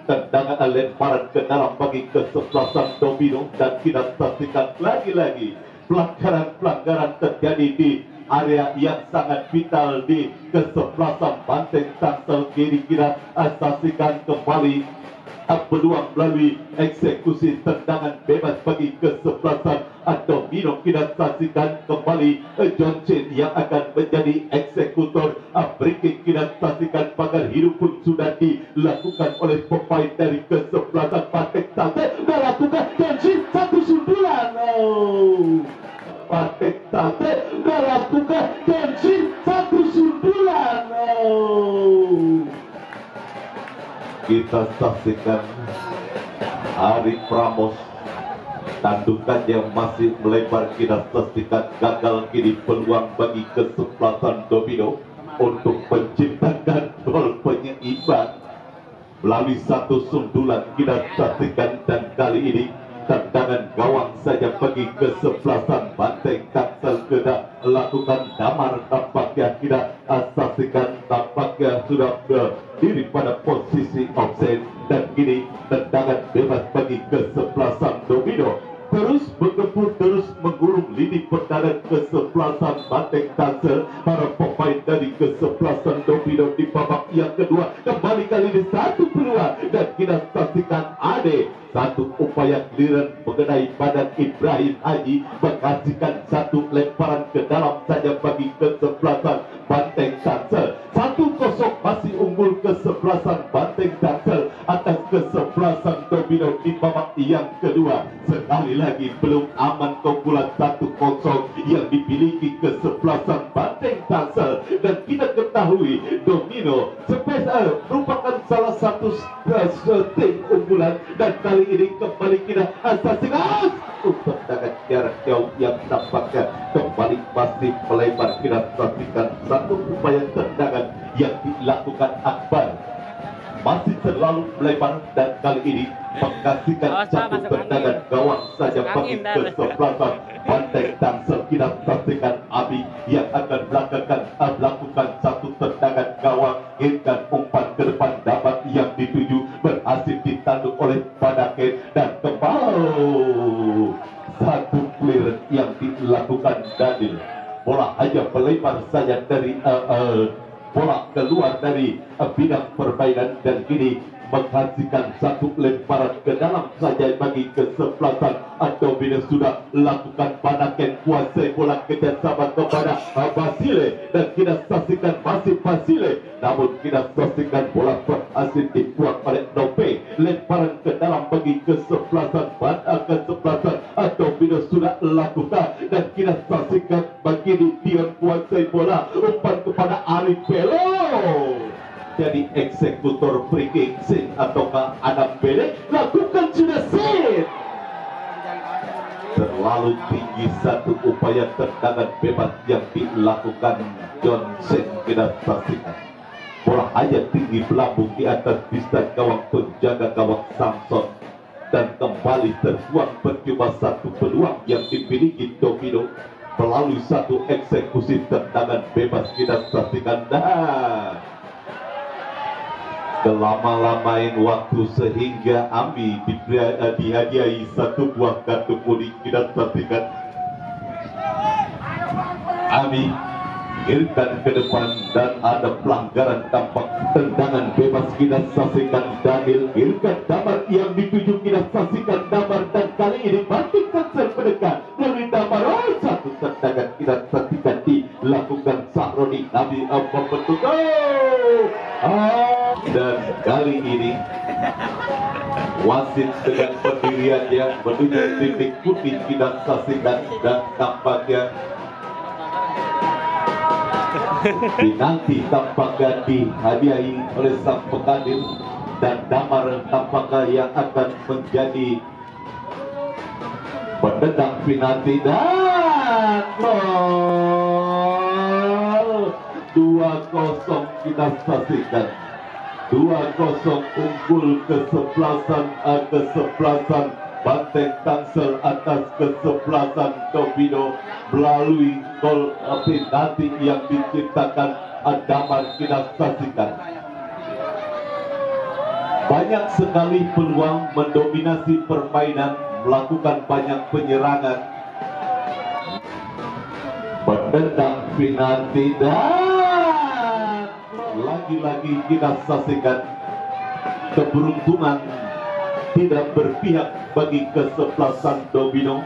Tendangan lemparan ke dalam bagi kesebelasan Domino dan kita saksikan lagi-lagi pelanggaran-pelanggaran terjadi di area yang sangat vital di kesebelasan banteng Tangsel kiri. Kita saksikan kembali peluang melalui eksekusi tendangan bebas bagi kesebelasan domino. Kita saksikan kembali John Chen yang akan menjadi eksekutor free kick. Kita saksikan pagar hidup pun sudah dilakukan oleh pemain dari kesebelasan banteng Tangsel. Melakukan John Chen satu sundulan. Banteng Tangsel melakukan John Chen satu sundulan. Kita saksikan Ari Pramos, tandukan yang masih melebar. Kita saksikan gagal kini peluang bagi kesebelasan domino untuk menciptakan gol penyeimbang melalui satu sundulan. Kita saksikan, dan kali ini tendangan gawang saja bagi kesebelasan banteng Tangsel. Kita lakukan damar, tampaknya kita saksikan tampaknya sudah berdiri pada posisi offside, dan kini tendangan bebas bagi kesebelasan domino terus bergempur, terus menggulung lini pertahanan kesebelasan banteng Tangsel. Para pemain dari kesebelasan domino di babak yang kedua kembali kali ini satu peluang, dan kita saksikan Ade satu upaya clearance mengenai badan Ibrahim Haji menghasilkan satu lemparan ke dalam saja bagi kesebelasan banteng Tangsel. 1-0 masih unggul kesebelasan banteng Tangsel atas kesebelasan domino di babak yang kedua. Sekali lagi belum aman keunggulan 1-0 yang dimiliki kesebelasan banteng Tangsel, dan kita ketahui domino spesial merupakan salah satu tim unggulan, dan kali ini kembali kita saksikan untuk tendangan jarak jauh yang tampaknya kembali masih melebar. Kita saksikan satu upaya tendangan yang dilakukan Akbar masih terlalu melebar, dan kali ini menghasilkan satu tendangan gawang saja bagi kesebelasan banteng Tangsel. Kita saksikan Abi yang akan melakukan satu tendangan gawang dan umpan ke depan. Dapat yang dituju berhasil ditanduk oleh Badaken, dan kembali satu clearance yang dilakukan Daniel. Bola hanya melebar saja dari bola keluar dari bidang permainan, dan kini menghasilkan satu lemparan ke dalam saja bagi kesebelasan domino. Sudah lakukan Badaken, kuasai bola kerjasama kepada Basile, dan kita saksikan masih Basile, namun kita saksikan bola berhasil dibuang oleh Nope. Lemparan ke dalam bagi kesebelasan domino sudah lakukan, dan kita saksikan bagi Dion kuasai bola, umpan kepada Arif Pelo. Jadi eksekutor free kick Sin ataukah Adam Bele lakukan sudah Sin. Terlalu tinggi satu upaya tendangan bebas yang dilakukan John Sin. Kita saksikan bola hanya tinggi melambung di atas bistran gawang penjaga gawang Samson, dan kembali terbuang percuma satu peluang yang dimiliki domino melalui satu eksekusi tendangan bebas. Kita saksikan, dan kelama-lamain waktu sehingga Ami dihadiahi satu buah kartu kuning. Kita saksikan Ami mengirimkan ke depan, dan ada pelanggaran tampak tendangan bebas. Kita saksikan Daniel mengirimkan Damar yang dituju. Kita saksikan Damar, dan kali ini Banteng Tangsel mendekat melalui Damar. Satu tendangan kita saksikan dilakukan Sahroni Nabi membentuk. Dan kali ini wasit dengan pendirian yang menuju titik putih kita saksikan, dan tampaknya penalti tampaknya dihadiahi oleh sang pengadil, dan Damar tampaknya yang akan menjadi pendendang penalti, dan gol 2-0 kita saksikan. 2-0 unggul kesebelasan Banteng Tangsel atas kesebelasan domino melalui gol penalti yang diciptakan Damar. Kita saksikan banyak sekali peluang mendominasi permainan, melakukan banyak penyerangan, Pendendam penalti dan lagi-lagi kita saksikan keberuntungan tidak berpihak bagi kesebelasan domino.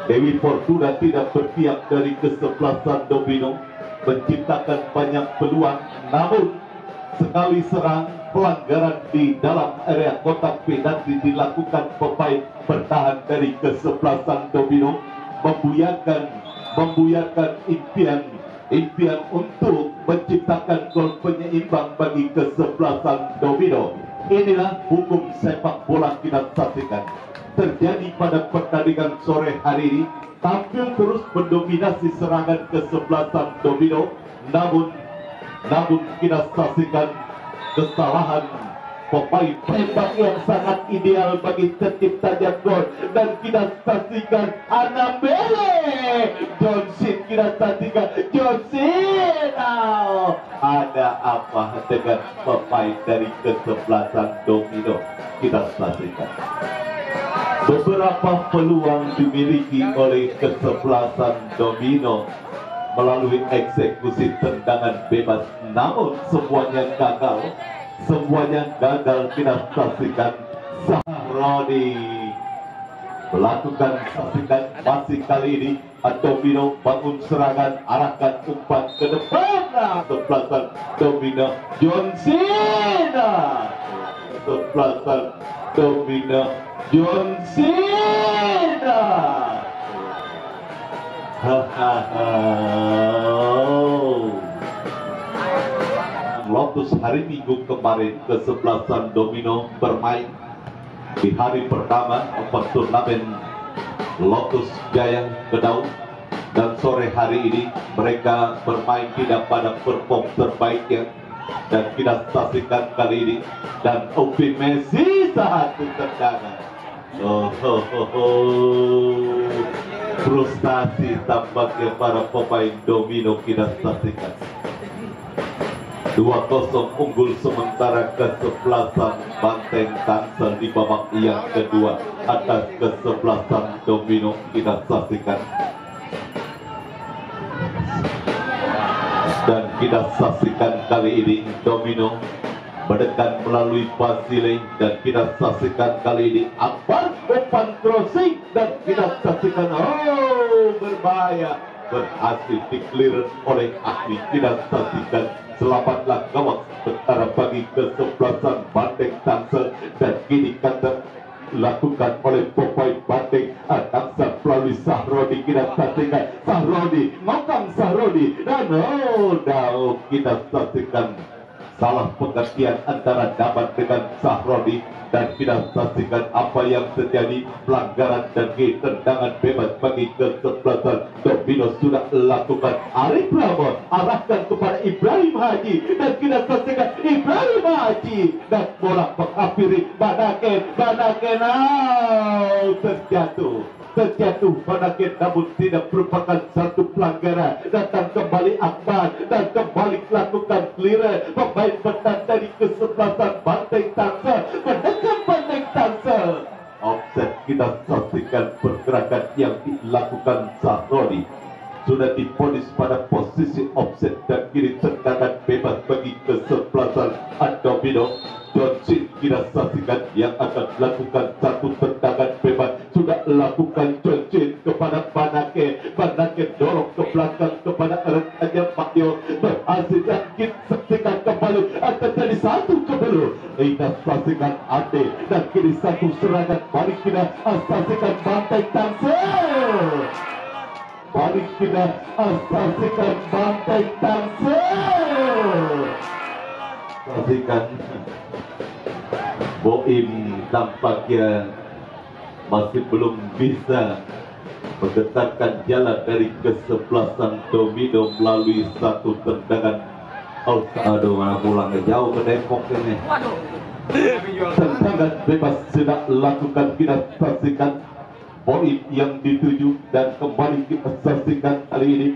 Dewi Fortuna tidak berpihak dari kesebelasan domino, menciptakan banyak peluang, namun sekali serang pelanggaran di dalam area kotak penalti dilakukan pemain bertahan dari kesebelasan domino, membuyarkan impian untuk menciptakan gol penyeimbang bagi kesebelasan domino. Inilah hukum sepak bola kita saksikan terjadi pada pertandingan sore hari ini, tampil terus mendominasi serangan kesebelasan domino, namun kita saksikan kesalahan pemain tembak yang sangat ideal bagi terciptanya gol, dan kita saksikan Anambele Johnson, kita saksikan Johnson. Ada apa dengan pemain dari kesebelasan domino? Kita saksikan beberapa peluang dimiliki oleh kesebelasan domino melalui eksekusi tendangan bebas, namun semuanya gagal. Kita saksikan Sahroni melakukan, saksikan masih kali ini domino bangun serangan, arahkan umpan ke depan. Kesebelasan domino John Cena, kesebelasan domino John Cena. Lotus hari Minggu kemarin kesebelasan domino bermain di hari pertama turnamen Lotus Jaya Gedau, dan sore hari ini mereka bermain tidak pada perform terbaiknya, dan kita saksikan kali ini dan Opi Messi satu tendangan. Frustasi tampaknya para pemain domino. Kita saksikan 2-0 unggul sementara kesebelasan Banteng Tangsel di babak yang kedua atas kesebelasan domino. Kita saksikan dan kita saksikan kali ini domino mendekat melalui Basile, dan kita saksikan kali ini Akbar umpan crossing, dan kita saksikan berbahaya, berhasil di-clear oleh Akmi. Kita saksikan selamatlah gawang sementara bagi kesebelasan Banteng Tangsel, dan kini kata dilakukan oleh pemain Banteng Tangsel melalui Sahroni. Kita saksikan Sahroni, ngokang Sahroni, dan kita saksikan salah pengertian antara Daman dengan Sahroni, dan kita saksikan apa yang terjadi, pelanggaran dan tendangan bebas bagi kesebelasan domino sudah lakukan. Arif Ramon arahkan kepada Ibrahim Haji, dan kita saksikan Ibrahim Haji, dan bola mengakhiri Banaken terjatuh Banaken, namun tidak merupakan satu pelanggaran. Datang kembali Akbar, dan kembali lakukan clearance pemain bertahan dari kesebelasan Banteng Tangsel, mendekat Banteng Tangsel. Offset. Kita saksikan pergerakan yang dilakukan Sahroni sudah diponis pada posisi offset, dan kini tendangan bebas bagi kesebelasan domino. Johnson kita saksikan yang akan melakukan satu tendangan bebas, sudah lakukan Johnson kepada Banaken dorong ke belakang kepada rekannya Matteo, berhasil, dan kita saksikan kembali terjadi satu kebelu. Kita saksikan Ade, dan kini satu serangan balik. Kita saksikan Banteng Tangsel, balik kita saksikan Banteng Tangsel. Saksikan Boim tampaknya masih belum bisa menggetarkan jalan dari kesebelasan domino melalui satu tendangan. Aduh, mana pulang jauh ke Depok ini. Tendangan bebas sudah lakukan. Kita saksikan Boim yang dituju, dan kembali kita saksikan kali ini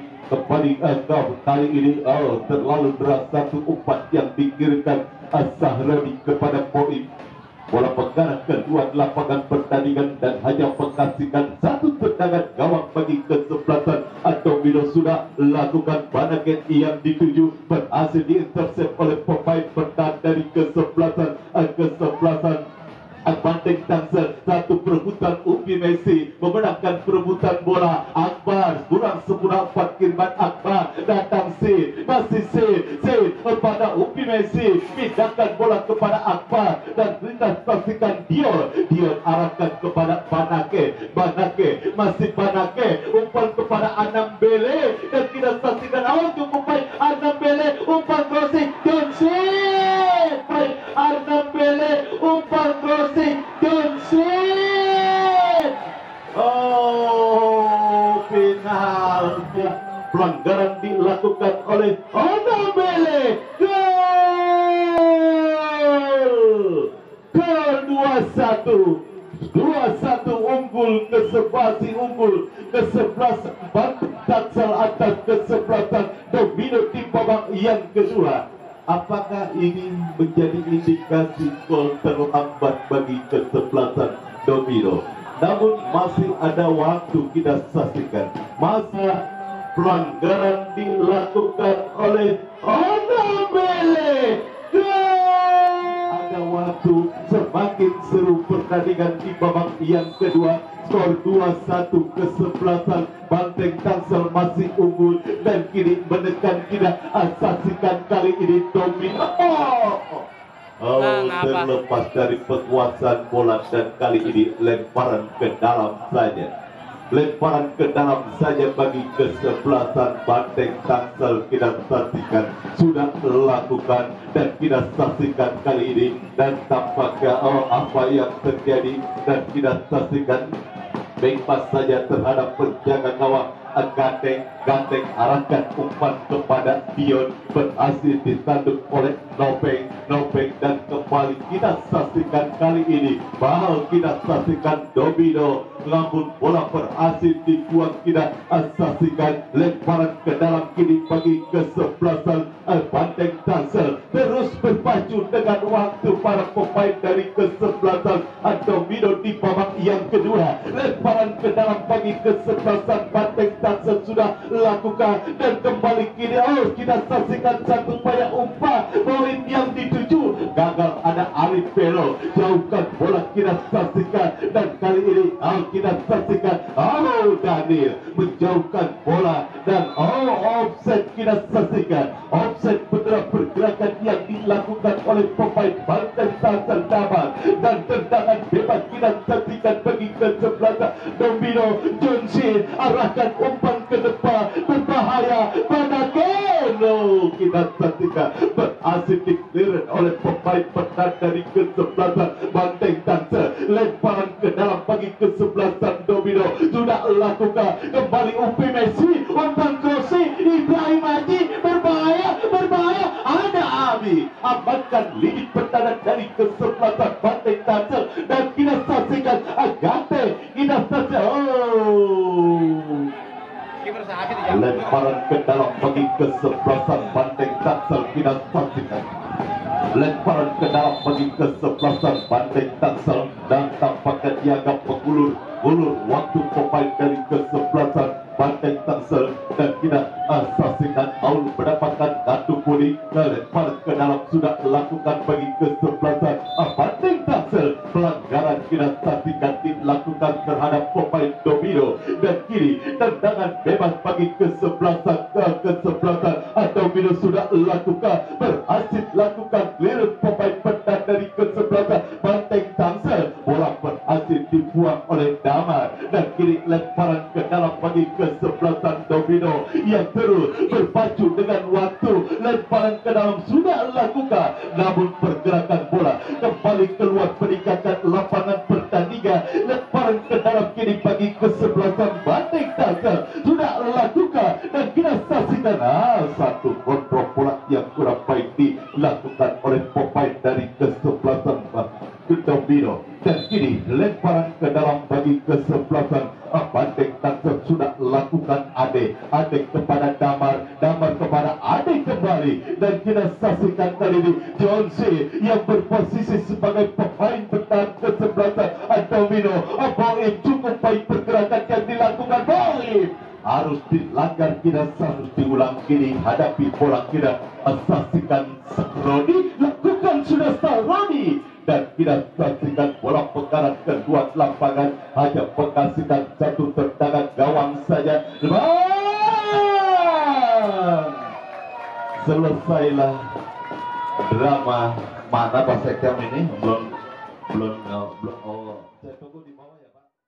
terlalu deras satu umpan yang dikirimkan Sahroni kepada Boim. bola mengarah kedua lapangan pertandingan dan hanya menghasilkan satu tendangan gawang bagi kesebelasan Domino. Sudah lakukan banaket yang dituju berhasil diintersep oleh pemain bertahan dari kesebelasan Banteng Tangsel. Satu perebutan Upi Messi memenangkan perebutan bola. Akbar kurang sempurna Firman Akbar datang masih pada Upi Messi, pindahkan bola kepada Akbar dan kita saksikan Dion arahkan kepada Banake masih Banake umpan kepada Anam Bele dan kita saksikan untuk pemain Anam Bele umpan crossing Johnson Arnam Bele umpan crossing Johnson. Oh, penalti. Pelanggaran dilakukan oleh Arnam Bele. Gol 2-1 unggul kesebelasan Banteng Tangsel atas kesebelasan Domino di babak yang kedua. Apakah ini menjadi indikasi gol terlambat bagi kesebelasan Domino? Namun masih ada waktu, kita saksikan. Masa pelanggaran dilakukan oleh Arnam Bele. Ada waktu, semakin seru pertandingan di babak yang kedua. Skor 2-1 kesebelasan Banteng Tangsel masih unggul dan kini menekan kita. Saksikan kali ini Domino. Terlepas dari penguasaan bola dan kali ini lemparan ke dalam saja. Lemparan ke dalam saja bagi kesebelasan Banteng Tangsel. Kita saksikan sudah lakukan dan kita saksikan kali ini dan tampaknya apa yang terjadi dan kita saksikan bebas saja terhadap penjaga gawang. Ganteng arahkan umpan kepada Dion, berhasil ditanduk oleh Nopeng dan kembali kita saksikan kali ini bahwa kita saksikan Domino, namun bola berhasil dibuang. Kita saksikan lemparan ke dalam kini bagi kesebelasan Banteng Tangsel. Terus berpacu dengan waktu para pemain dari kesebelasan Domino di babak yang kedua. Lemparan ke dalam bagi kesebelasan Banteng Tangsel sudah lakukan dan kembali kini kita saksikan satu upaya umpan poin yang dituju gagal. Ada Arif Pelo jauhkan bola, kita saksikan dan kali ini kita saksikan Daniel menjauhkan bola dan offset. Kita saksikan offset pergerakan yang dilakukan oleh pemain Banteng Tangsel Damar dan tendangan bebas kita saksikan bagi kesebelasan Domino. Johnson arahkan umpan ke depan berbahaya pada Keno. Kita saksikan berhasil dikelirin oleh pemain bertahan dari kesebelasan Banteng Tangsel. Lemparan ke dalam bagi kesebelasan Domino sudah lakukan. Kembali Upi Messi umpan crossing Ibrahim Haji berbahaya. Ada Abi amankan lini pertahanan dari kesebelasan Banteng Tangsel dan kita saksikan Agate. Kita saksikan lemparan ke dalam bagi kesebelasan Banteng Tangsel. Kita saksikan lemparan ke dalam bagi kesebelasan Banteng Tangsel dan tampaknya dianggap mengulur waktu pemain dari kesebelasan Banteng Tangsel dan kita saksikan Aul mendapatkan kartu kuning. Lemparan ke dalam sudah lakukan bagi kesebelasan Banteng Tangsel. Pelanggaran kita saksikan dilakukan terhadap pemain Domino dan kini tendangan bebas bagi kesebelasan Domino sudah lakukan, berhasil lakukan clearance pemain bertahan dari kesebelasan Banteng Tangsel. Bola berhasil dibuang oleh Damar dan kini lemparan ke dalam bagi kesebelasan Domino yang terus berpacu dengan waktu. Lemparan ke dalam sudah lakukan, namun pergerakan bola kembali keluar meninggalkan lapangan pertandingan. Lemparan ke dalam kini bagi kesebelasan Banteng Tangsel sudah lakukan dan kita saksikan satu kontrol bola yang kurang baik dilakukan oleh pemain dari kesebelasan Domino dan kini lemparan ke dalam bagi kesebelasan Banteng Tangsel sudah lakukan Ade kepada Damar kepada Ade kembali kembali dan kita saksikan kali ini John C yang berposisi sebagai pemain bertahan kesebelasan domino. Boim cukup baik pergerakan yang dilakukan Boim. Harus dilanggar kira harus diulang kini hadapi bola kira. Saksikan Roni lakukan sudah Roni dan kita saksikan bola pekaran kedua lapangan hanya menghasilkan satu tendangan gawang saja. Selesailah drama mana Pak Sekam ini belum saya tunggu di bawah ya Pak.